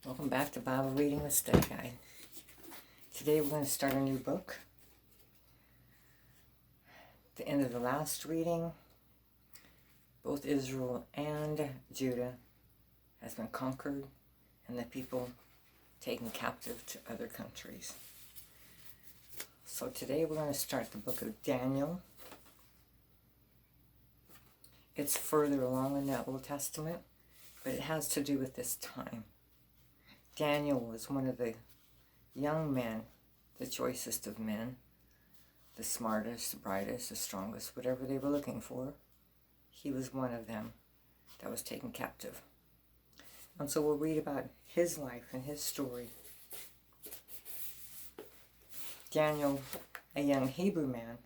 Welcome back to Bible Reading with Study Guide. Today we're going to start a new book. At the end of the last reading, both Israel and Judah has been conquered and the people taken captive to other countries. So today we're going to start the book of Daniel. It's further along in the Old Testament, but it has to do with this time. Daniel was one of the young men, the choicest of men, the smartest, the brightest, the strongest, whatever they were looking for. He was one of them that was taken captive. And so we'll read about his life and his story. Daniel, a young Hebrew man,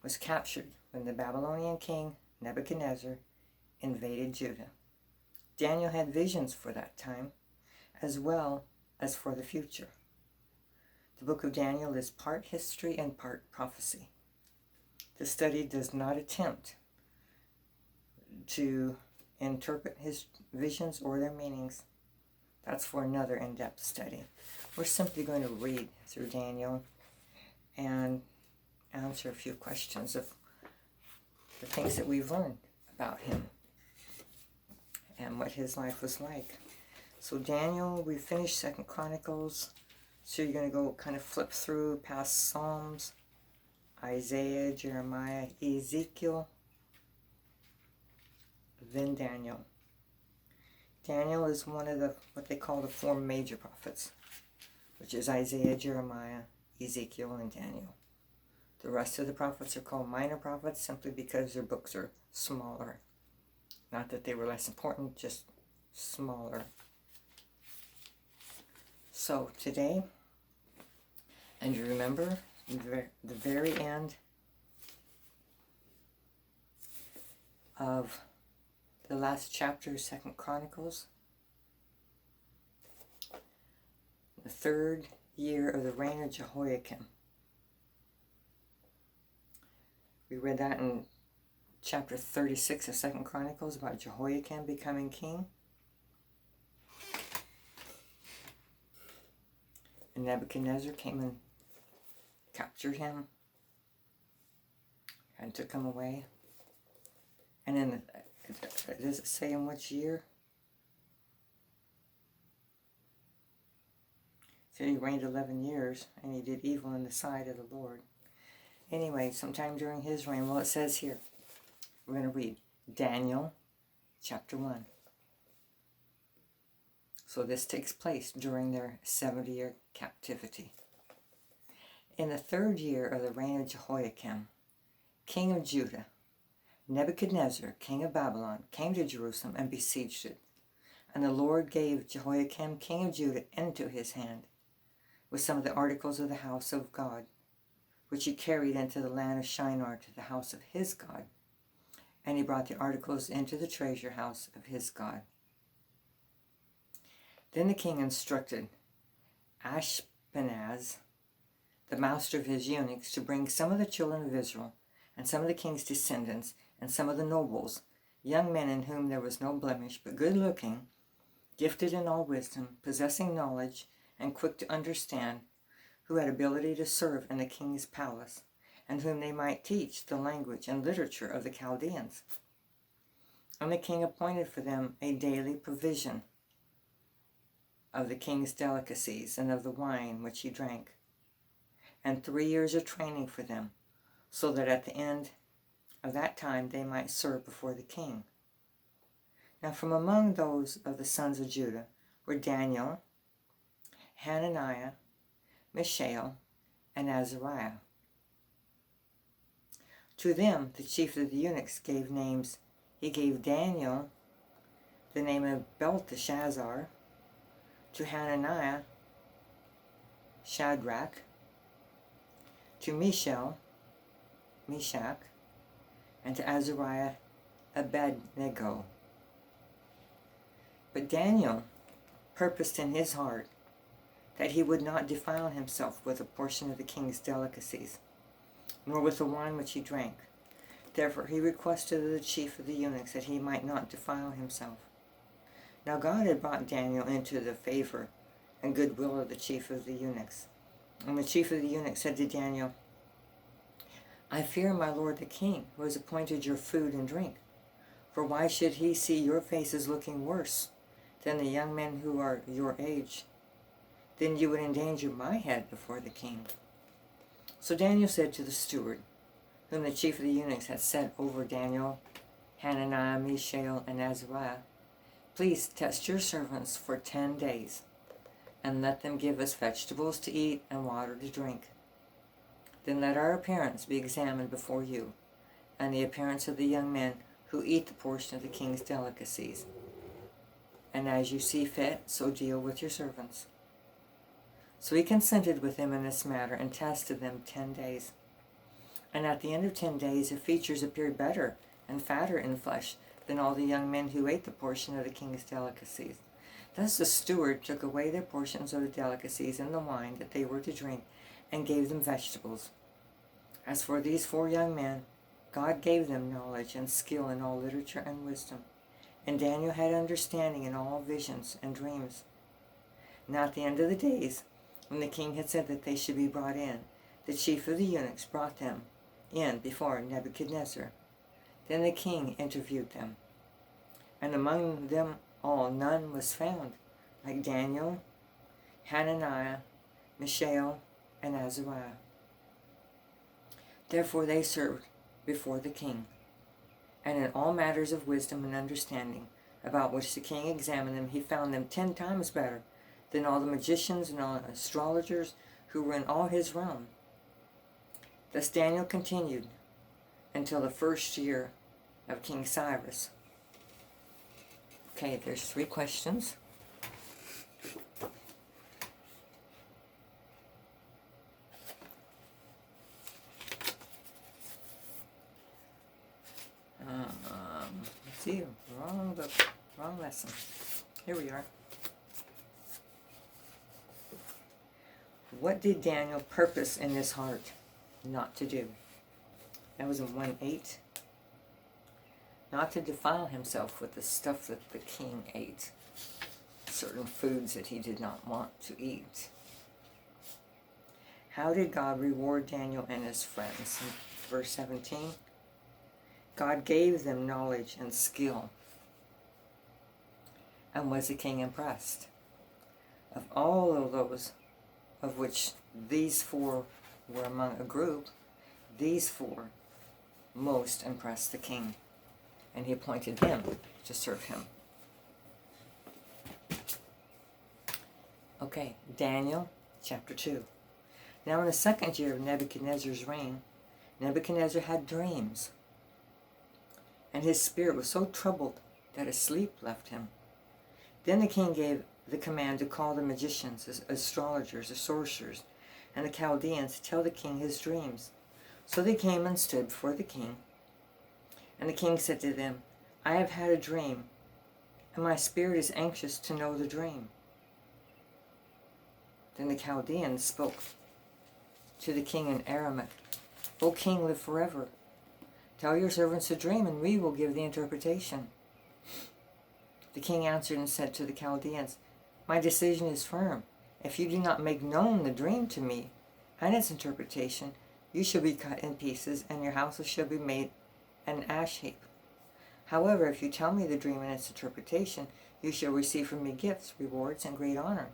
was captured when the Babylonian king Nebuchadnezzar invaded Judah. Daniel had visions for that time, as well as for the future. The book of Daniel is part history and part prophecy. The study does not attempt to interpret his visions or their meanings. That's for another in-depth study. We're simply going to read through Daniel and answer a few questions of the things that we've learned about him and what his life was like. So Daniel, we finished 2 Chronicles, so you're going to go kind of flip through past Psalms, Isaiah, Jeremiah, Ezekiel, then Daniel. Daniel is one of the what they call the four major prophets, which is Isaiah, Jeremiah, Ezekiel, and Daniel. The rest of the prophets are called minor prophets simply because their books are smaller. Not that they were less important, just smaller. So today, and you remember the very end of the last chapter of 2 Chronicles, the third year of the reign of Jehoiakim. We read that in chapter 36 of 2 Chronicles about Jehoiakim becoming king. And Nebuchadnezzar came and captured him and took him away. And in does it say in which year? It said he reigned 11 years and he did evil in the sight of the Lord. Anyway, sometime during his reign, well, it says here, we're going to read Daniel chapter 1. So this takes place during their 70-year captivity. In the third year of the reign of Jehoiakim, king of Judah, Nebuchadnezzar, king of Babylon, came to Jerusalem and besieged it. And the Lord gave Jehoiakim, king of Judah, into his hand, with some of the articles of the house of God, which he carried into the land of Shinar to the house of his God. And he brought the articles into the treasure house of his God. Then the king instructed Ashpenaz, the master of his eunuchs, to bring some of the children of Israel, and some of the king's descendants, and some of the nobles, young men in whom there was no blemish, but good-looking, gifted in all wisdom, possessing knowledge, and quick to understand, who had ability to serve in the king's palace, and whom they might teach the language and literature of the Chaldeans. And the king appointed for them a daily provision of the king's delicacies and of the wine which he drank, and 3 years of training for them, so that at the end of that time they might serve before the king. Now from among those of the sons of Judah were Daniel, Hananiah, Mishael, and Azariah. To them the chief of the eunuchs gave names. He gave Daniel the name of Belshazzar, to Hananiah, Shadrach, to Mishael, Meshach, and to Azariah, Abednego. But Daniel purposed in his heart that he would not defile himself with a portion of the king's delicacies, nor with the wine which he drank. Therefore he requested of the chief of the eunuchs that he might not defile himself. Now God had brought Daniel into the favor and goodwill of the chief of the eunuchs. And the chief of the eunuchs said to Daniel, I fear my lord the king, who has appointed your food and drink. For why should he see your faces looking worse than the young men who are your age? Then you would endanger my head before the king. So Daniel said to the steward, whom the chief of the eunuchs had set over Daniel, Hananiah, Mishael, and Azariah, please test your servants for 10 days, and let them give us vegetables to eat and water to drink. Then let our appearance be examined before you, and the appearance of the young men who eat the portion of the king's delicacies. And as you see fit, so deal with your servants. So he consented with them in this matter and tested them 10 days. And at the end of 10 days, their features appeared better and fatter in flesh than all the young men who ate the portion of the king's delicacies. Thus the steward took away their portions of the delicacies and the wine that they were to drink, and gave them vegetables. As for these 4 young men, God gave them knowledge and skill in all literature and wisdom, and Daniel had understanding in all visions and dreams. Now at the end of the days, when the king had said that they should be brought in, the chief of the eunuchs brought them in before Nebuchadnezzar. Then the king interviewed them, and among them all none was found like Daniel, Hananiah, Mishael, and Azariah. Therefore they served before the king, and in all matters of wisdom and understanding, about which the king examined them, he found them 10 times better than all the magicians and all astrologers who were in all his realm. Thus Daniel continued until the first year of King Cyrus. Okay, there's 3 questions. Let's see, wrong book, wrong lesson. Here we are. What did Daniel purpose in his heart not to do? That was in 1:8. Not to defile himself with the stuff that the king ate, certain foods that he did not want to eat. How did God reward Daniel and his friends? In verse 17, God gave them knowledge and skill. And was the king impressed? Of all of those of which these 4 were among a group, these 4 most impressed the king, and he appointed them to serve him. Okay, Daniel chapter 2. Now in the 2nd year of Nebuchadnezzar's reign, Nebuchadnezzar had dreams, and his spirit was so troubled that his sleep left him. Then the king gave the command to call the magicians, astrologers, the sorcerers, and the Chaldeans to tell the king his dreams. So they came and stood before the king. And the king said to them, I have had a dream, and my spirit is anxious to know the dream. Then the Chaldeans spoke to the king in Aramaic, O king, live forever. Tell your servants a dream, and we will give the interpretation. The king answered and said to the Chaldeans, My decision is firm. If you do not make known the dream to me and its interpretation, you shall be cut in pieces, and your houses shall be made an ash heap. However, if you tell me the dream and its interpretation, you shall receive from me gifts, rewards, and great honor.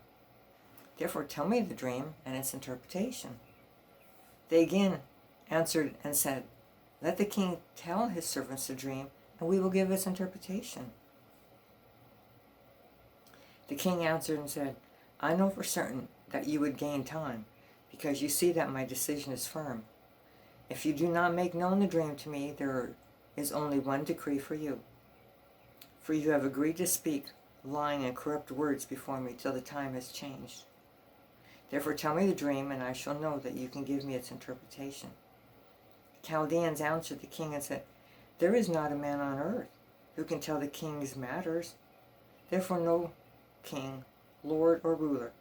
Therefore tell me the dream and its interpretation. They again answered and said, Let the king tell his servants the dream, and we will give its interpretation. The king answered and said, I know for certain that you would gain time, because you see that my decision is firm. If you do not make known the dream to me, there is only one decree for you. For you have agreed to speak lying and corrupt words before me till the time has changed. Therefore tell me the dream, and I shall know that you can give me its interpretation. The Chaldeans answered the king and said, There is not a man on earth who can tell the king's matters. Therefore no king, lord, or ruler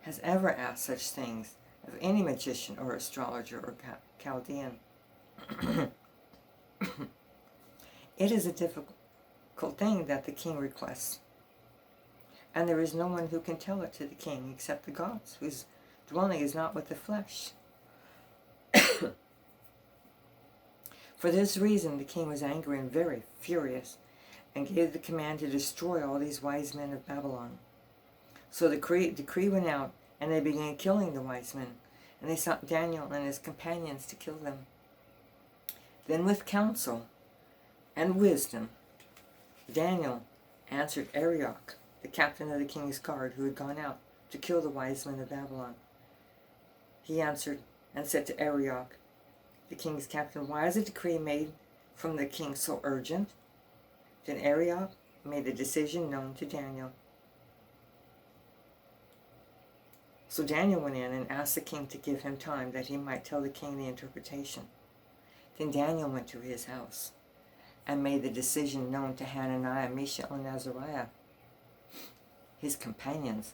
has ever asked such things of any magician or astrologer or Chaldean. It is a difficult thing that the king requests. and there is no one who can tell it to the king except the gods, whose dwelling is not with the flesh. For this reason the king was angry and very furious, and gave the command to destroy all these wise men of Babylon. So the decree went out, and they began killing the wise men, and they sought Daniel and his companions to kill them. Then with counsel and wisdom, Daniel answered Arioch, the captain of the king's guard, who had gone out to kill the wise men of Babylon. He answered and said to Arioch, the king's captain, why is a decree made from the king so urgent? Then Arioch made the decision known to Daniel. So Daniel went in and asked the king to give him time that he might tell the king the interpretation. Then Daniel went to his house and made the decision known to Hananiah, Mishael, and Azariah, his companions,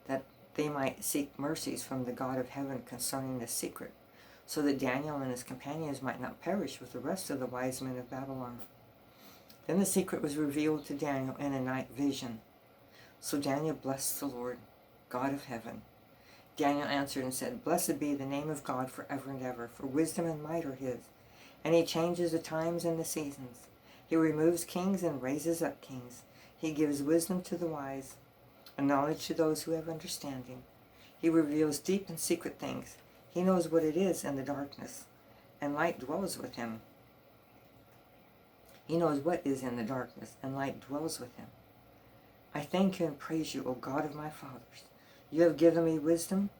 that they might seek mercies from the God of heaven concerning the secret, so that Daniel and his companions might not perish with the rest of the wise men of Babylon. Then the secret was revealed to Daniel in a night vision. So Daniel blessed the Lord, God of heaven. Daniel answered and said, blessed be the name of God forever and ever, for wisdom and might are his, and he changes the times and the seasons. He removes kings and raises up kings. He gives wisdom to the wise, and knowledge to those who have understanding. He reveals deep and secret things. He knows what it is in the darkness, and light dwells with him. He knows what is in the darkness, and light dwells with him. I thank you and praise you, O God of my fathers. You have given me wisdom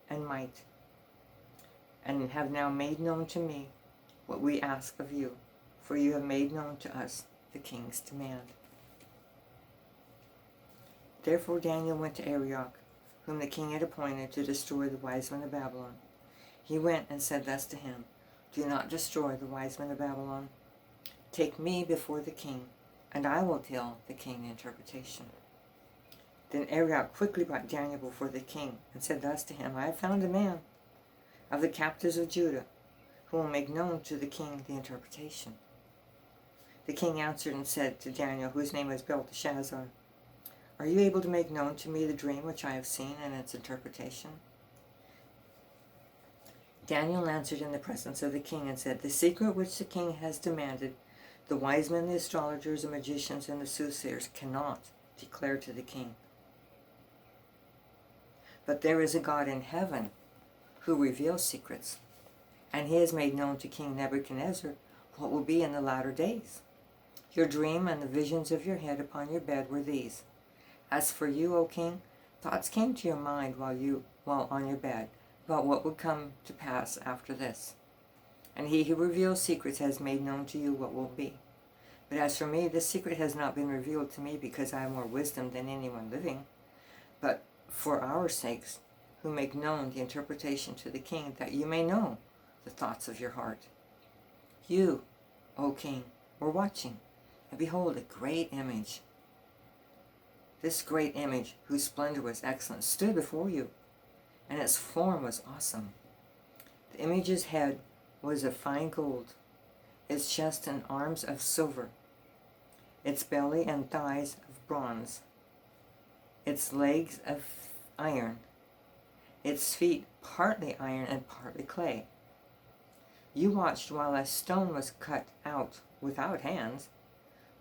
and might, and have now made known to me what we ask of you, for you have made known to us the king's demand. Therefore Daniel went to Arioch, whom the king had appointed to destroy the wise men of Babylon. He went and said thus to him, do not destroy the wise men of Babylon. Take me before the king, and I will tell the king the interpretation. Then Arioch quickly brought Daniel before the king, and said thus to him, I have found a man of the captives of Judah, who will make known to the king the interpretation. The king answered and said to Daniel, whose name was Belshazzar, are you able to make known to me the dream which I have seen and its interpretation? Daniel answered in the presence of the king and said, the secret which the king has demanded, the wise men, the astrologers, the magicians, and the soothsayers cannot declare to the king. But there is a God in heaven who reveals secrets, and he has made known to King Nebuchadnezzar what will be in the latter days. Your dream and the visions of your head upon your bed were these. As for you, O king, thoughts came to your mind while on your bed about what would come to pass after this. And he who reveals secrets has made known to you what will be. But as for me, this secret has not been revealed to me because I have more wisdom than anyone living, but for our sakes, who make known the interpretation to the king, that you may know the thoughts of your heart. You, O king, were watching, and behold, a great image. This great image, whose splendor was excellent, stood before you, and its form was awesome. The image's head was of fine gold, its chest and arms of silver, its belly and thighs of bronze, its legs of iron, its feet partly iron and partly clay. You watched while a stone was cut out without hands,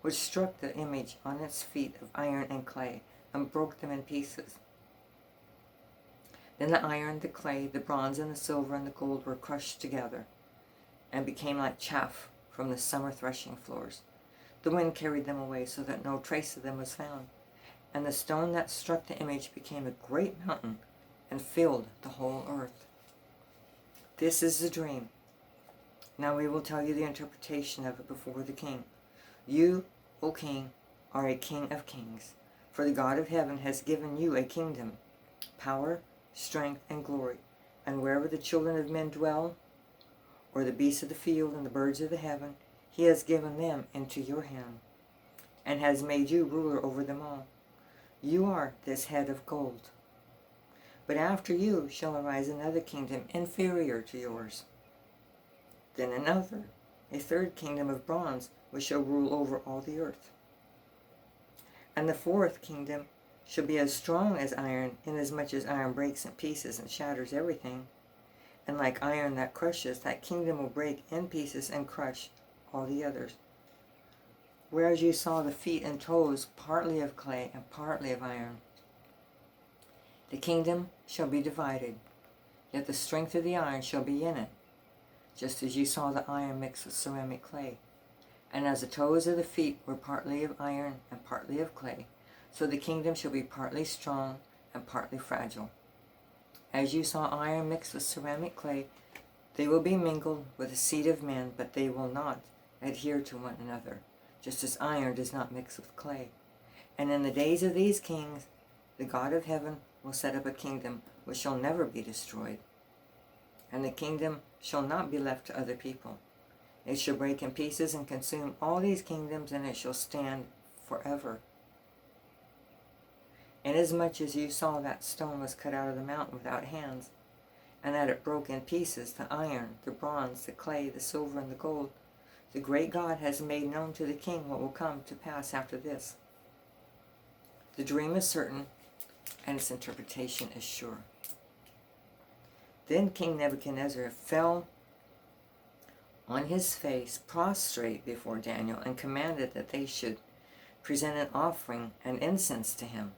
which struck the image on its feet of iron and clay, and broke them in pieces. Then the iron, the clay, the bronze, and the silver, and the gold were crushed together, and became like chaff from the summer threshing floors. The wind carried them away, so that no trace of them was found. And the stone that struck the image became a great mountain, and filled the whole earth. This is the dream. Now we will tell you the interpretation of it before the king. You, O king, are a king of kings, for the God of heaven has given you a kingdom, power, strength, and glory, and wherever the children of men dwell, or the beasts of the field and the birds of the heaven, he has given them into your hand, and has made you ruler over them all. You are this head of gold. But after you shall arise another kingdom inferior to yours. Then another, a third kingdom of bronze, which shall rule over all the earth. And the fourth kingdom shall be as strong as iron, inasmuch as iron breaks in pieces and shatters everything. And like iron that crushes, that kingdom will break in pieces and crush all the others. Whereas you saw the feet and toes partly of clay and partly of iron, the kingdom shall be divided, yet the strength of the iron shall be in it, just as you saw the iron mixed with ceramic clay. And as the toes of the feet were partly of iron and partly of clay, so the kingdom shall be partly strong and partly fragile. As you saw iron mixed with ceramic clay, they will be mingled with the seed of men, but they will not adhere to one another, just as iron does not mix with clay. And in the days of these kings, the God of heaven will set up a kingdom which shall never be destroyed. And the kingdom shall not be left to other people. It shall break in pieces and consume all these kingdoms, and it shall stand forever. Inasmuch as you saw that stone was cut out of the mountain without hands, and that it broke in pieces the iron, the bronze, the clay, the silver, and the gold, the great God has made known to the king what will come to pass after this. The dream is certain, and its interpretation is sure. Then King Nebuchadnezzar fell on his face, prostrate before Daniel, and commanded that they should present an offering and incense to him.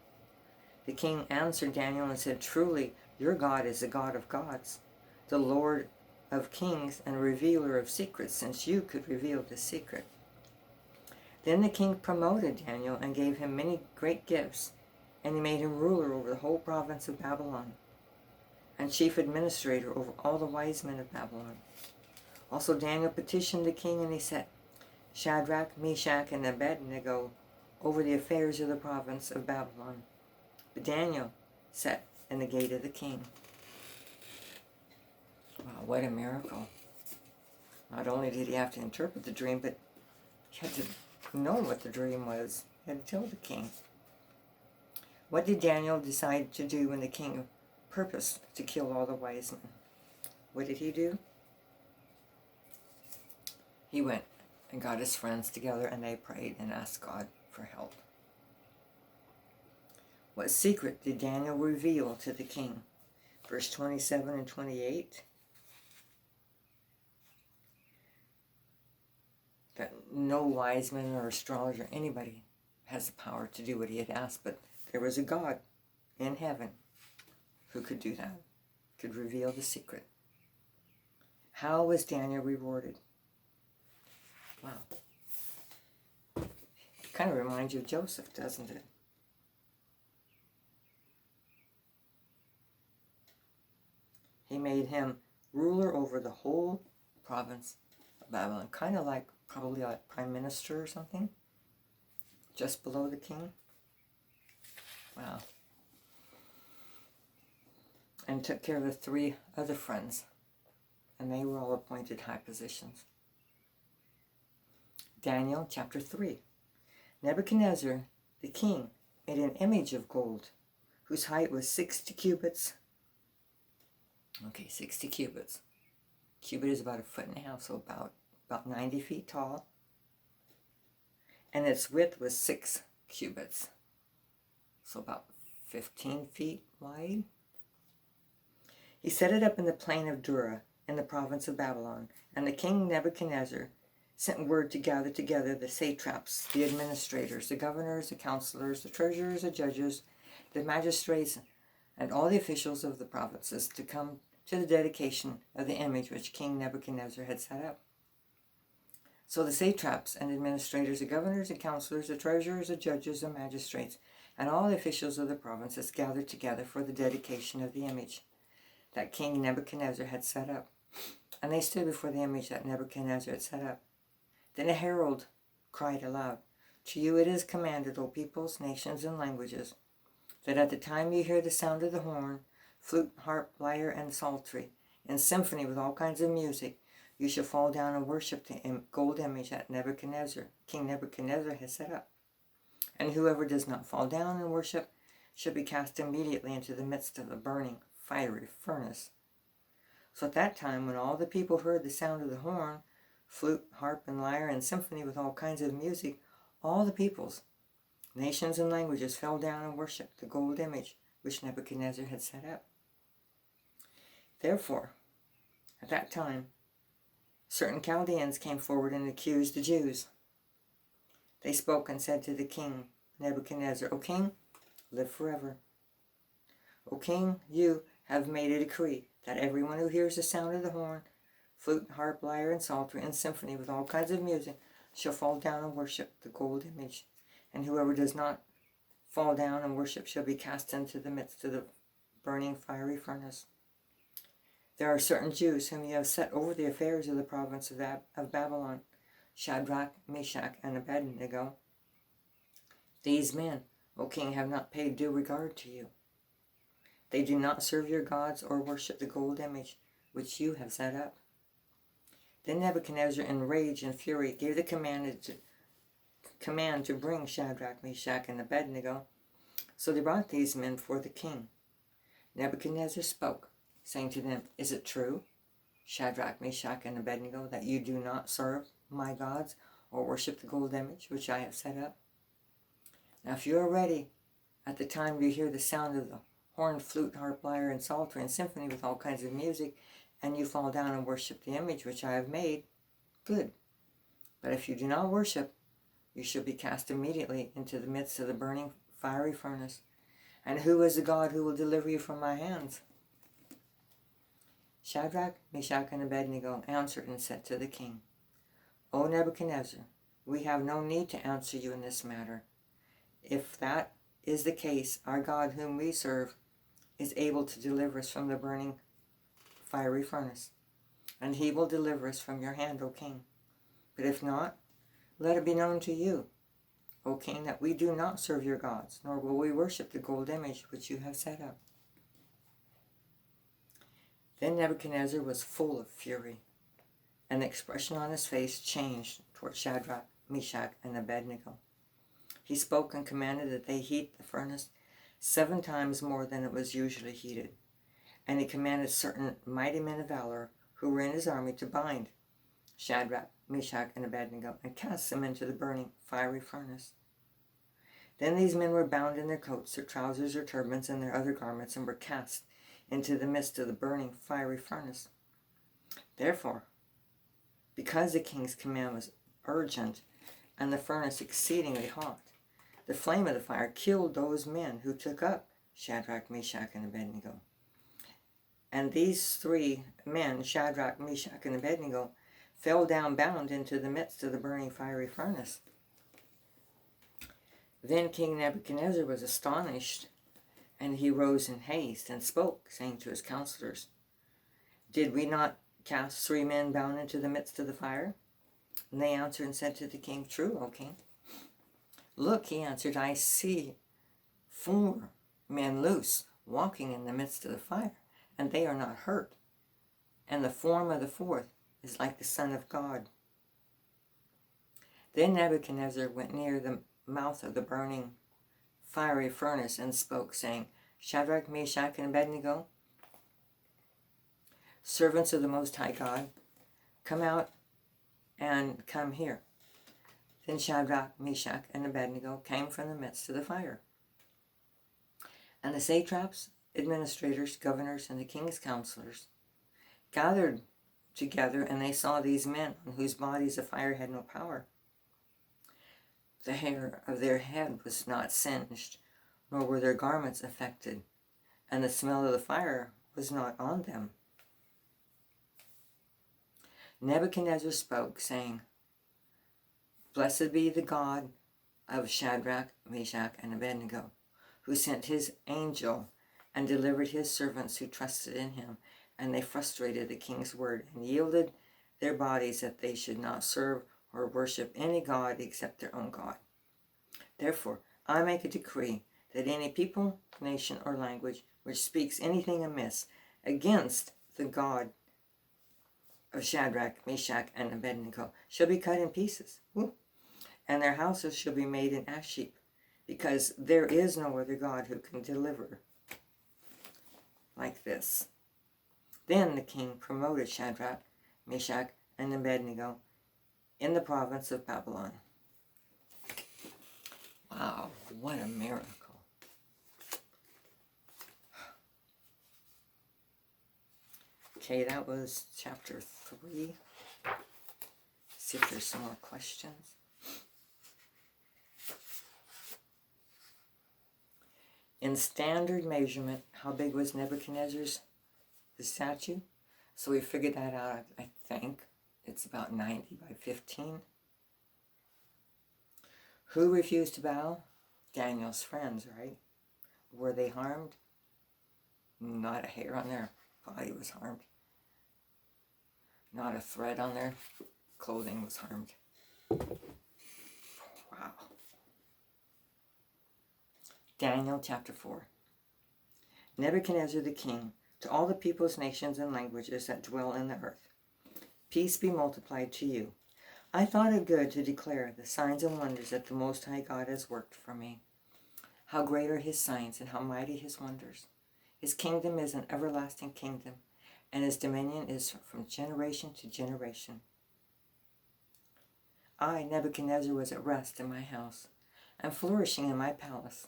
The king answered Daniel and said, "Truly, your God is the God of gods, the Lord of kings and revealer of secrets, since you could reveal this secret." Then the king promoted Daniel and gave him many great gifts, and he made him ruler over the whole province of Babylon, and chief administrator over all the wise men of Babylon. Also Daniel petitioned the king, and he set Shadrach, Meshach, and Abednego over the affairs of the province of Babylon. But Daniel sat in the gate of the king. Wow, what a miracle. Not only did he have to interpret the dream, but he had to know what the dream was. He had to tell the king. What did Daniel decide to do when the king purposed to kill all the wise men? What did he do? He went and got his friends together, and they prayed and asked God for help. What secret did Daniel reveal to the king? Verse 27 and 28. That no wise man or astrologer, anybody, has the power to do what he had asked, but there was a God in heaven who could do that, could reveal the secret. How was Daniel rewarded? Wow. It kind of reminds you of Joseph, doesn't it? He made him ruler over the whole province of Babylon, kind of like, probably like prime minister or something, just below the king. Wow. And took care of the 3 other friends, and they were all appointed high positions. Daniel chapter 3. Nebuchadnezzar, the king, made an image of gold, whose height was 60 cubits. Okay, 60 cubits. Cubit is about 1.5 feet, so about 90 feet tall. And its width was 6 cubits, so about 15 feet wide. He set it up in the plain of Dura, in the province of Babylon, and the king Nebuchadnezzar sent word to gather together the satraps, the administrators, the governors, the counselors, the treasurers, the judges, the magistrates, and all the officials of the provinces to come to the dedication of the image which King Nebuchadnezzar had set up. So the satraps and administrators, the governors, the counselors, the treasurers, the judges, the magistrates, and all the officials of the provinces gathered together for the dedication of the image that King Nebuchadnezzar had set up. And they stood before the image that Nebuchadnezzar had set up. Then a herald cried aloud, "To you it is commanded, O peoples, nations, and languages, that at the time you hear the sound of the horn, flute, harp, lyre, and psaltery, in symphony with all kinds of music, you shall fall down and worship the gold image that King Nebuchadnezzar has set up. And whoever does not fall down and worship shall be cast immediately into the midst of a burning, fiery furnace." So at that time, when all the people heard the sound of the horn, flute, harp, and lyre, and symphony with all kinds of music, all the peoples, Nations and languages fell down and worshipped the gold image which Nebuchadnezzar had set up. Therefore, at that time, certain Chaldeans came forward and accused the Jews. They spoke and said to the king Nebuchadnezzar, O king, live forever. O king, you have made a decree that everyone who hears the sound of the horn, flute, harp, lyre, and psaltery, and symphony with all kinds of music shall fall down and worship the gold image. And whoever does not fall down and worship shall be cast into the midst of the burning fiery furnace. There are certain Jews whom you have set over the affairs of the province of Babylon, Shadrach, Meshach, and Abednego. These men, O king, have not paid due regard to you. They do not serve your gods or worship the gold image which you have set up. Then Nebuchadnezzar, in rage and fury, gave the command to bring Shadrach, Meshach, and Abednego. So they brought these men before the king. Nebuchadnezzar spoke, saying to them, Is it true, Shadrach, Meshach, and Abednego, that you do not serve my gods or worship the gold image which I have set up? Now if you are ready at the time you hear the sound of the horn, flute, harp, lyre, and psaltery, and symphony with all kinds of music, and you fall down and worship the image which I have made, good. But if you do not worship, you shall be cast immediately into the midst of the burning fiery furnace. And who is the God who will deliver you from my hands? Shadrach, Meshach, and Abednego answered and said to the king, O Nebuchadnezzar, we have no need to answer you in this matter. If that is the case, our God whom we serve is able to deliver us from the burning fiery furnace, and he will deliver us from your hand, O king. But if not, let it be known to you, O king, that we do not serve your gods, nor will we worship the gold image which you have set up. Then Nebuchadnezzar was full of fury, and the expression on his face changed toward Shadrach, Meshach, and Abednego. He spoke and commanded that they heat the furnace 7 times more than it was usually heated. And he commanded certain mighty men of valor who were in his army to bind Shadrach, Meshach, and Abednego and cast them into the burning fiery furnace. Then these men were bound in their coats, their trousers, their turbans, and their other garments, and were cast into the midst of the burning fiery furnace. Therefore, because the king's command was urgent and the furnace exceedingly hot, the flame of the fire killed those men who took up Shadrach, Meshach, and Abednego. And these 3 men, Shadrach, Meshach, and Abednego, fell down bound into the midst of the burning fiery furnace. Then King Nebuchadnezzar was astonished, and he rose in haste and spoke, saying to his counselors, Did we not cast 3 men bound into the midst of the fire? And they answered and said to the king, True, O king. Look, he answered, I see 4 men loose, walking in the midst of the fire, and they are not hurt. And the form of the 4th is like the Son of God. Then Nebuchadnezzar went near the mouth of the burning fiery furnace and spoke, saying, Shadrach, Meshach, and Abednego, servants of the Most High God, come out and come here. Then Shadrach, Meshach, and Abednego came from the midst of the fire. And the satraps, administrators, governors, and the king's counselors gathered together, and they saw these men on whose bodies the fire had no power. The hair of their head was not singed, nor were their garments affected, and the smell of the fire was not on them. Nebuchadnezzar spoke, saying, Blessed be the God of Shadrach, Meshach, and Abednego, who sent his angel and delivered his servants who trusted in him, and they frustrated the king's word and yielded their bodies that they should not serve or worship any god except their own God. Therefore, I make a decree that any people, nation, or language which speaks anything amiss against the God of Shadrach, Meshach, and Abednego shall be cut in pieces, and their houses shall be made an ash heap, because there is no other God who can deliver like this. Then the king promoted Shadrach, Meshach, and Abednego in the province of Babylon. Wow. Wow, what a miracle. Okay, that was chapter 3. See if there's some more questions. In standard measurement, how big was Nebuchadnezzar's the statue? So we figured that out, I think. It's about 90 by 15. Who refused to bow? Daniel's friends, right? Were they harmed? Not a hair on their body was harmed. Not a thread on their clothing was harmed. Wow. Daniel chapter 4. Nebuchadnezzar the king, to all the peoples, nations, and languages that dwell in the earth, peace be multiplied to you. I thought it good to declare the signs and wonders that the Most High God has worked for me. How great are his signs and how mighty his wonders. His kingdom is an everlasting kingdom, and his dominion is from generation to generation. I, Nebuchadnezzar, was at rest in my house and flourishing in my palace.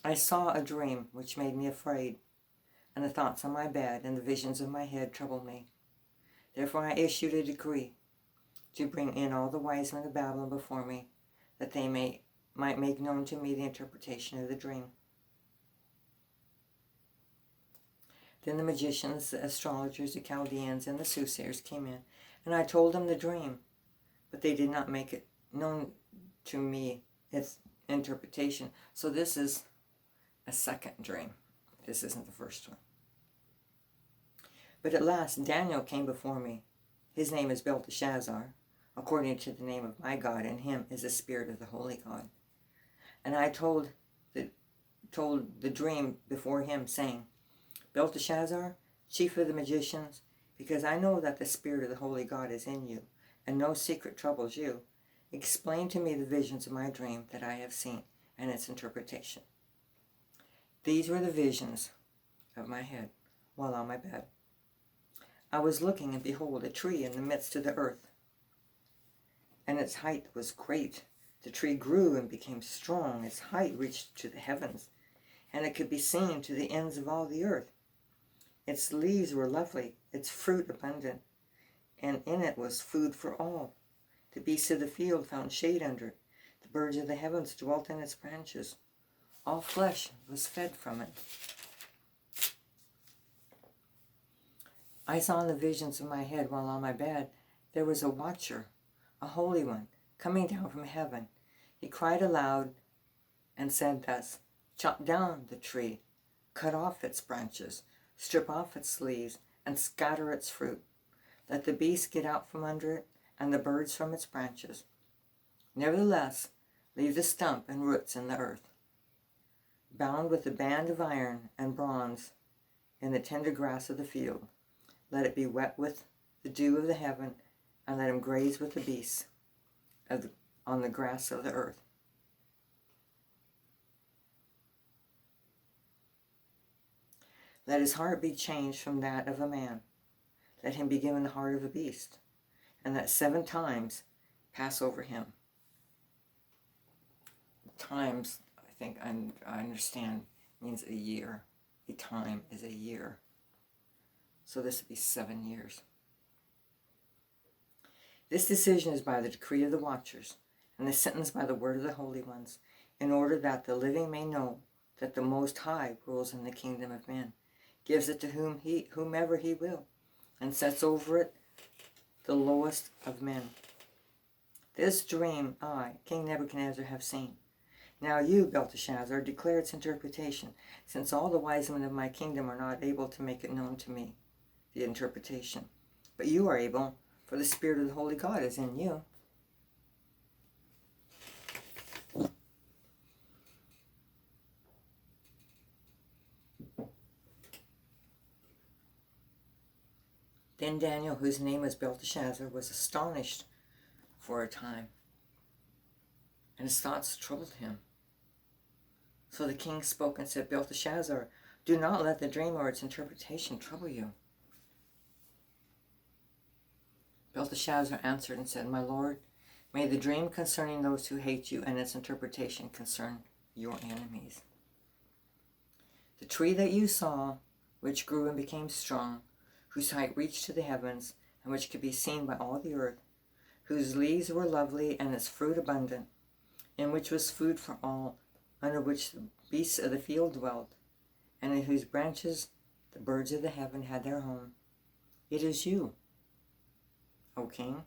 I saw a dream which made me afraid, and the thoughts on my bed and the visions of my head troubled me. Therefore I issued a decree to bring in all the wise men of Babylon before me, that they might make known to me the interpretation of the dream. Then the magicians, the astrologers, the Chaldeans, and the soothsayers came in, and I told them the dream, but they did not make it known to me its interpretation. So this is a second dream. This isn't the first one. But at last Daniel came before me. His name is Belshazzar, according to the name of my God, and him is the spirit of the holy God. And I told the dream before him, saying, Belteshazzar, chief of the magicians, because I know that the spirit of the holy God is in you, and no secret troubles you, explain to me the visions of my dream that I have seen, and its interpretation. These were the visions of my head while on my bed. I was looking, and behold, a tree in the midst of the earth, and its height was great. The tree grew and became strong. Its height reached to the heavens, and it could be seen to the ends of all the earth. Its leaves were lovely, its fruit abundant, and in it was food for all. The beasts of the field found shade under it. The birds of the heavens dwelt in its branches. All flesh was fed from it. I saw in the visions of my head while on my bed, there was a watcher, a holy one, coming down from heaven. He cried aloud and said thus, chop down the tree, cut off its branches, strip off its leaves, and scatter its fruit. Let the beasts get out from under it, and the birds from its branches. Nevertheless, leave the stump and roots in the earth, bound with a band of iron and bronze in the tender grass of the field. Let it be wet with the dew of the heaven, and let him graze with the beasts on the grass of the earth. Let his heart be changed from that of a man. Let him be given the heart of a beast, and let 7 times pass over him. Times, I think I understand, means a year. A time is a year. So this would be 7 years. This decision is by the decree of the watchers, and the sentence by the word of the holy ones, in order that the living may know that the Most High rules in the kingdom of men, gives it to whomever he will, and sets over it the lowest of men. This dream I, King Nebuchadnezzar, have seen. Now you, Belteshazzar, declare its interpretation, since all the wise men of my kingdom are not able to make it known to me, the interpretation. But you are able, for the Spirit of the Holy God is in you. Then Daniel, whose name was Belteshazzar, was astonished for a time, and his thoughts troubled him. So the king spoke and said, Belteshazzar, do not let the dream or its interpretation trouble you. Belteshazzar answered and said, My lord, May the dream concerning those who hate you and its interpretation concern your enemies. The tree that you saw, which grew and became strong, whose height reached to the heavens, and which could be seen by all the earth, whose leaves were lovely and its fruit abundant, in which was food for all, under which the beasts of the field dwelt, and in whose branches the birds of the heaven had their home. It is you, O King,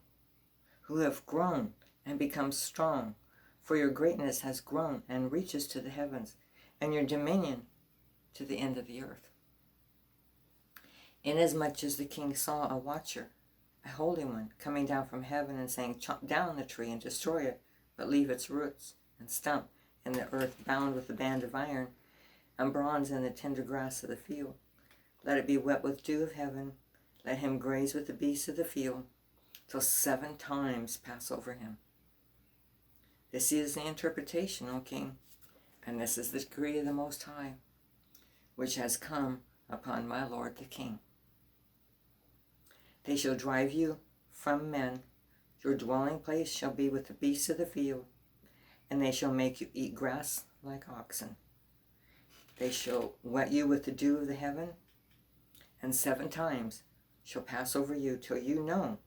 who have grown and become strong, for your greatness has grown and reaches to the heavens, and your dominion to the end of the earth. Inasmuch as the king saw a watcher, a holy one, coming down from heaven and saying, chop down the tree and destroy it, but leave its roots and stump in the earth bound with a band of iron, and bronze in the tender grass of the field. Let it be wet with dew of heaven. Let him graze with the beasts of the field, till 7 times pass over him. This is the interpretation, O King, and this is the decree of the Most High, which has come upon my lord the king. They shall drive you from men. Your dwelling place shall be with the beasts of the field, and they shall make you eat grass like oxen. They shall wet you with the dew of the heaven, and 7 times shall pass over you till you know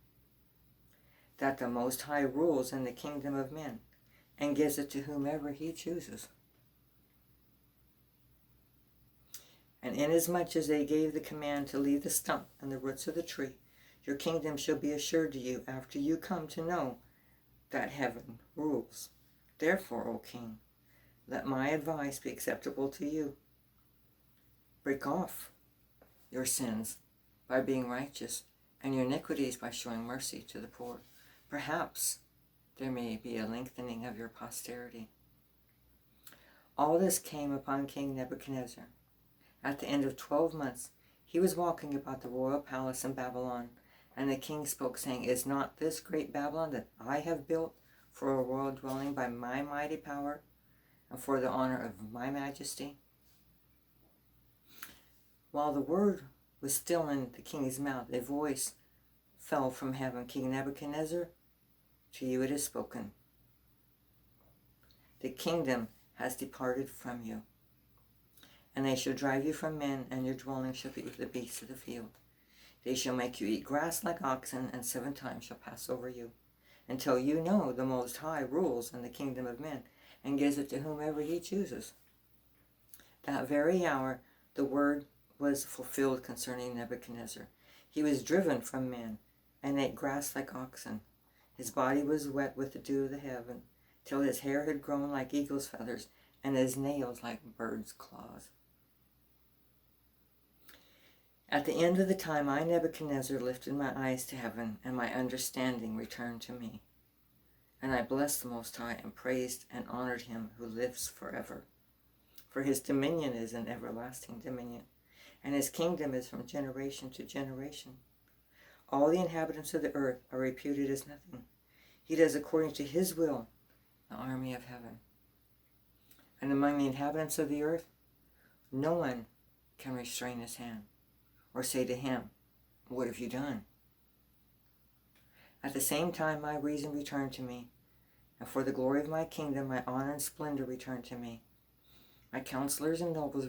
that the Most High rules in the kingdom of men, and gives it to whomever he chooses. And inasmuch as they gave the command to leave the stump and the roots of the tree, your kingdom shall be assured to you after you come to know that heaven rules. Therefore, O King, let my advice be acceptable to you. Break off your sins by being righteous, and your iniquities by showing mercy to the poor. Perhaps there may be a lengthening of your posterity. All this came upon King Nebuchadnezzar. At the end of 12 months, he was walking about the royal palace in Babylon, and the king spoke, saying, Is not this great Babylon that I have built for a royal dwelling by my mighty power, and for the honor of my majesty? While the word was still in the king's mouth, a voice fell from heaven, King Nebuchadnezzar, to you it is spoken. The kingdom has departed from you, and they shall drive you from men, and your dwelling shall be with the beasts of the field. They shall make you eat grass like oxen, and 7 times shall pass over you, until you know the Most High rules in the kingdom of men, and gives it to whomever he chooses. That very hour the word was fulfilled concerning Nebuchadnezzar. He was driven from men, and ate grass like oxen. His body was wet with the dew of the heaven, till his hair had grown like eagle's feathers, and his nails like birds' claws. At the end of the time, I, Nebuchadnezzar, lifted my eyes to heaven, and my understanding returned to me. And I blessed the Most High, and praised and honored him who lives forever. For his dominion is an everlasting dominion, and his kingdom is from generation to generation. All the inhabitants of the earth are reputed as nothing. He does according to his will the army of heaven. And among the inhabitants of the earth, no one can restrain his hand, or say to him, What have you done? At the same time my reason returned to me, and for the glory of my kingdom my honor and splendor returned to me. My counselors and nobles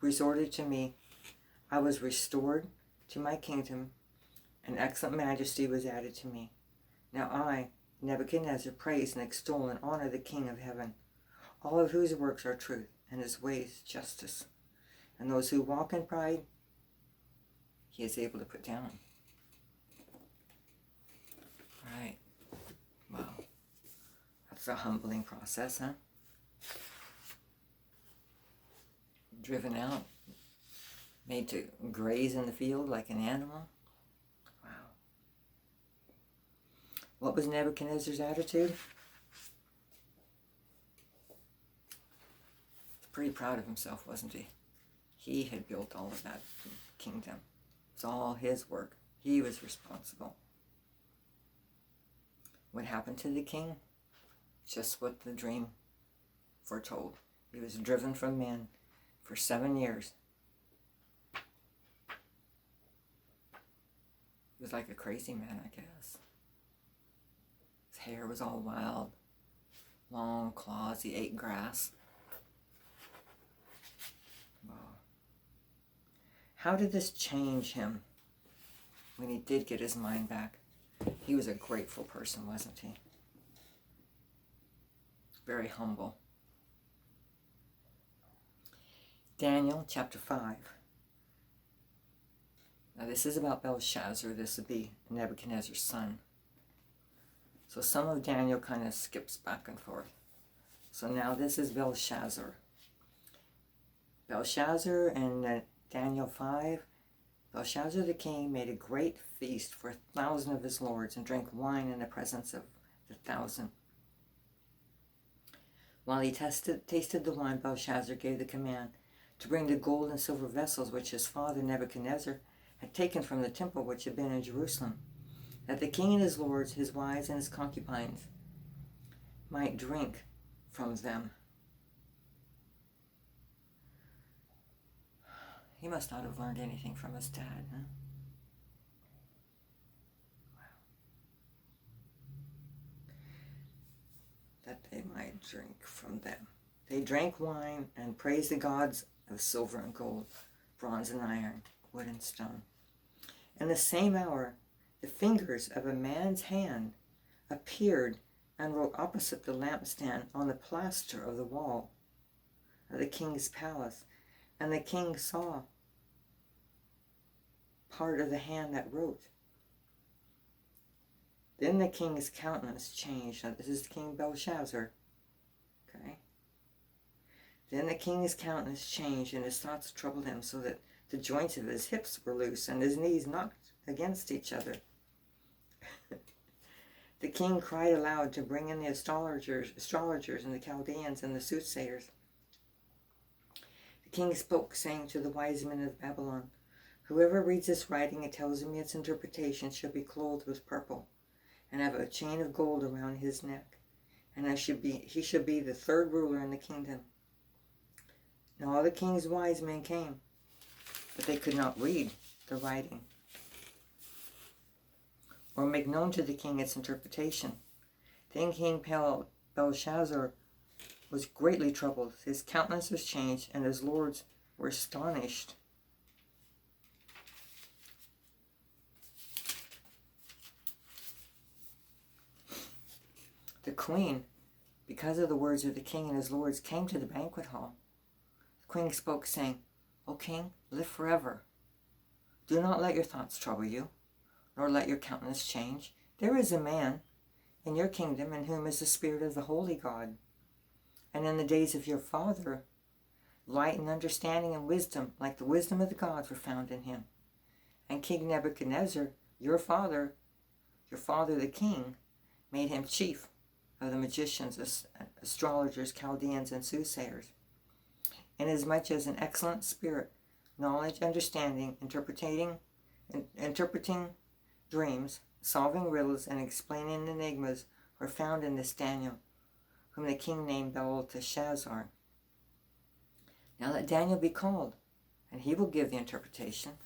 resorted to me. I was restored to my kingdom, and excellent majesty was added to me. Now I, Nebuchadnezzar, praise and extol and honor the King of heaven, all of whose works are truth, and his ways justice. And those who walk in pride, he is able to put down. Right. Wow. That's a humbling process, huh? Driven out, made to graze in the field like an animal. Wow. What was Nebuchadnezzar's attitude? He's pretty proud of himself, wasn't he? He had built all of that kingdom. It's all his work. He was responsible. What happened to the king? Just what the dream foretold. He was driven from men for 7 years. He was like a crazy man, I guess. He's hair was all wild, long claws. He ate grass. Wow. How did this change him when he did get his mind back? He was a grateful person, wasn't he? Very humble. Daniel chapter 5. Now this is about Belshazzar. This would be Nebuchadnezzar's son. So some of Daniel kind of skips back and forth. So now this is Belshazzar. Belshazzar in Daniel 5. Belshazzar the king made a great feast for 1,000 of his lords and drank wine in the presence of the 1,000. While he tasted the wine, Belshazzar gave the command to bring the gold and silver vessels which his father Nebuchadnezzar had taken from the temple which had been in Jerusalem, that the king and his lords, his wives and his concubines, might drink from them. He must not have learned anything from his dad, huh? Wow. That they might drink from them. They drank wine and praised the gods of silver and gold, bronze and iron, wood and stone. In the same hour, the fingers of a man's hand appeared and wrote opposite the lampstand on the plaster of the wall of the king's palace. And the king saw part of the hand that wrote. Then the king's countenance changed. Now this is King Belshazzar. Okay. Then the king's countenance changed, and his thoughts troubled him, so that the joints of his hips were loose, and his knees knocked against each other. The king cried aloud to bring in the astrologers and the Chaldeans and the soothsayers. The king spoke, saying to the wise men of Babylon, "Whoever reads this writing and tells me its interpretation shall be clothed with purple, and have a chain of gold around his neck, and he shall be the third ruler in the kingdom." Now all the king's wise men came, but they could not read the writing or make known to the king its interpretation. Then King Belshazzar was greatly troubled. His countenance was changed, and his lords were astonished. The queen, because of the words of the king and his lords, came to the banquet hall. The queen spoke, saying, "O king, live forever. Do not let your thoughts trouble you, nor let your countenance change. There is a man in your kingdom in whom is the spirit of the holy God. And in the days of your father, light and understanding and wisdom, like the wisdom of the gods, were found in him. And King Nebuchadnezzar, your father the king, made him chief of the magicians, astrologers, Chaldeans, and soothsayers, inasmuch as an excellent spirit, knowledge, understanding, interpreting dreams, solving riddles, and explaining enigmas were found in this Daniel, whom the king named Belshazzar. Now let Daniel be called, and he will give the interpretation."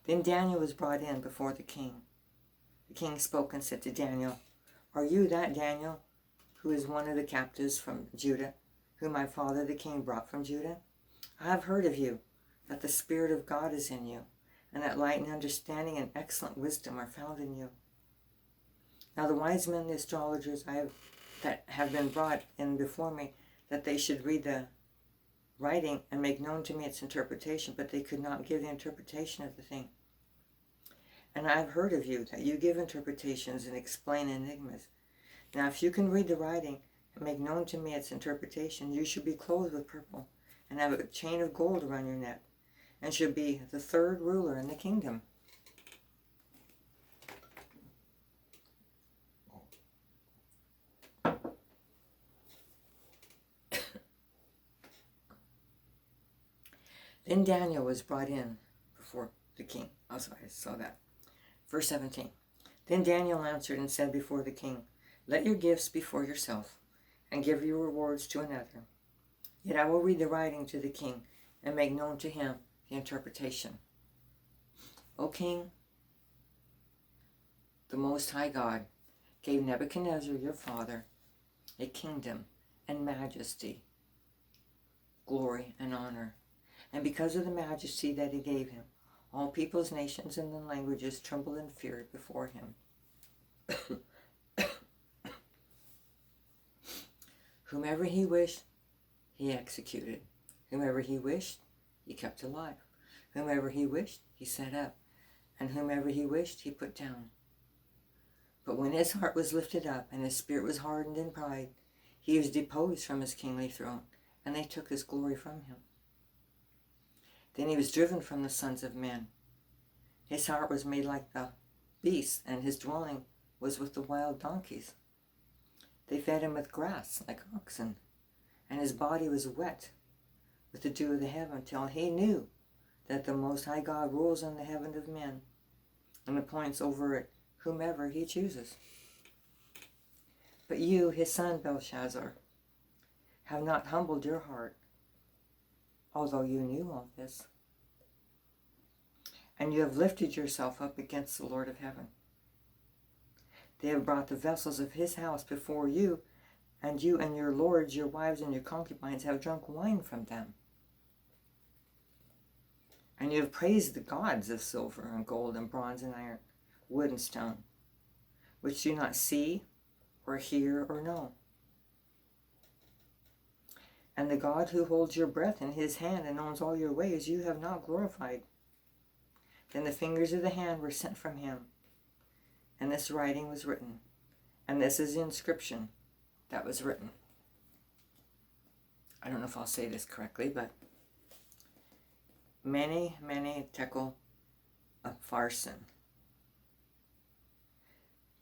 Then Daniel was brought in before the king. The king spoke and said to Daniel, "Are you that Daniel, who is one of the captives from Judah, whom my father the king brought from Judah? I have heard of you, that the Spirit of God is in you, and that light and understanding and excellent wisdom are found in you. Now the wise men, the astrologers that have been brought in before me, that they should read the writing and make known to me its interpretation, but they could not give the interpretation of the thing. And I have heard of you, that you give interpretations and explain enigmas. Now if you can read the writing and make known to me its interpretation, you should be clothed with purple, and have a chain of gold around your neck, and should be the third ruler in the kingdom." Then Daniel was brought in before the king. Oh, sorry, I saw that. Verse 17. Then Daniel answered and said before the king, "Let your gifts be for yourself, and give your rewards to another. Yet I will read the writing to the king, and make known to him the interpretation. O king, the Most High God, gave Nebuchadnezzar your father a kingdom and majesty, glory and honor. And because of the majesty that he gave him, all peoples, nations, and the languages trembled and feared before him. Whomever he wished, he executed. Whomever he wished, he kept alive. Whomever he wished, he set up. And whomever he wished, he put down. But when his heart was lifted up, and his spirit was hardened in pride, he was deposed from his kingly throne, and they took his glory from him. Then he was driven from the sons of men. His heart was made like the beasts, and his dwelling was with the wild donkeys. They fed him with grass like oxen, and his body was wet with the dew of the heaven, till he knew that the Most High God rules in the heaven of men, and appoints over it whomever he chooses. But you, his son Belshazzar, have not humbled your heart, although you knew all this. And you have lifted yourself up against the Lord of heaven. They have brought the vessels of his house before you and your lords, your wives, and your concubines have drunk wine from them. And you have praised the gods of silver and gold and bronze and iron, wood and stone, which do not see or hear or know. And the God who holds your breath in his hand and owns all your ways, you have not glorified. Then the fingers of the hand were sent from him, and this writing was written. And this is the inscription that was written. I don't know if I'll say this correctly, but Mene, Mene, Tekel, Upharsin.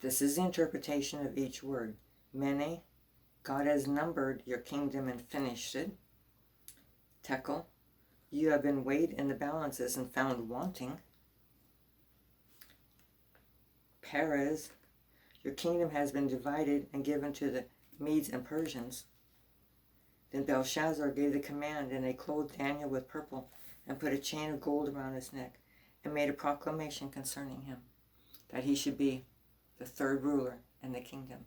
This is the interpretation of each word. Mene, God has numbered your kingdom and finished it. Tekel, you have been weighed in the balances and found wanting. Perez, your kingdom has been divided and given to the Medes and Persians. Then Belshazzar gave the command, and they clothed Daniel with purple and put a chain of gold around his neck and made a proclamation concerning him, that he should be the third ruler in the kingdom.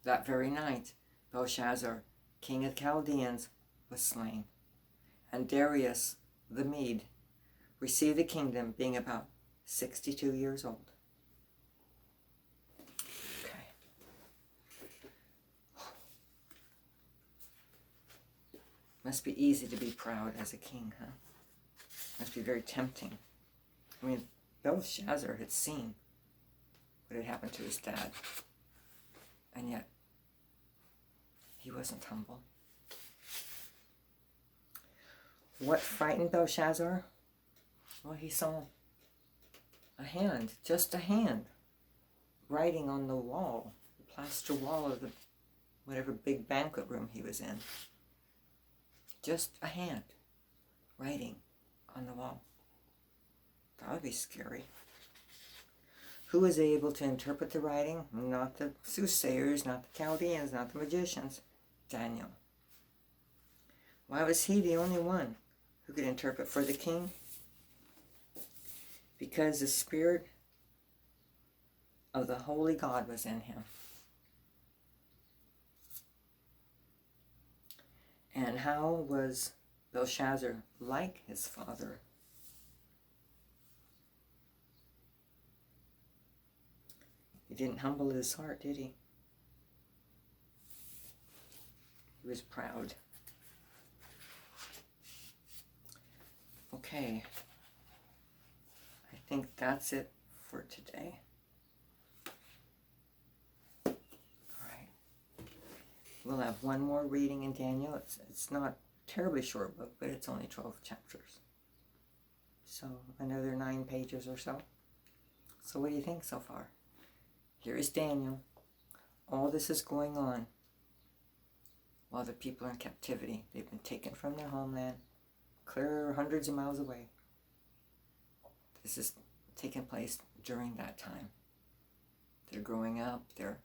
That very night, Belshazzar, king of Chaldeans, was slain, and Darius the Mede received the kingdom, being about 62 years old. Okay. Must be easy to be proud as a king, huh? Must be very tempting. I mean, Belshazzar had seen what had happened to his dad, and yet he wasn't humble. What frightened Belshazzar? Well, he saw a hand, just a hand, writing on the wall, the plaster wall of the whatever big banquet room he was in. Just a hand writing on the wall. That would be scary. Who was able to interpret the writing? Not the soothsayers, not the Chaldeans, not the magicians. Daniel. Why was he the only one who could interpret for the king? Because the spirit of the holy God was in him. And how was Belshazzar like his father? He didn't humble his heart, did he? He was proud. Okay. I think that's it for today. All right. We'll have one more reading in Daniel. It's not a terribly short book, but it's only 12 chapters. So another 9 pages or so. So what do you think so far? Here is Daniel. All this is going on while the people are in captivity. They've been taken from their homeland, clear hundreds of miles away. This is taking place during that time. They're growing up. The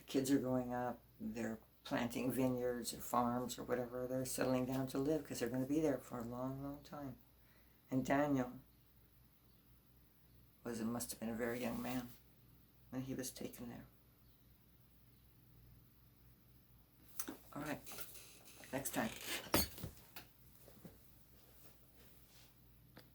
kids are growing up. They're planting vineyards or farms or whatever. They're settling down to live because they're going to be there for a long, long time. And Daniel it must have been a very young man when he was taken there. All right, next time.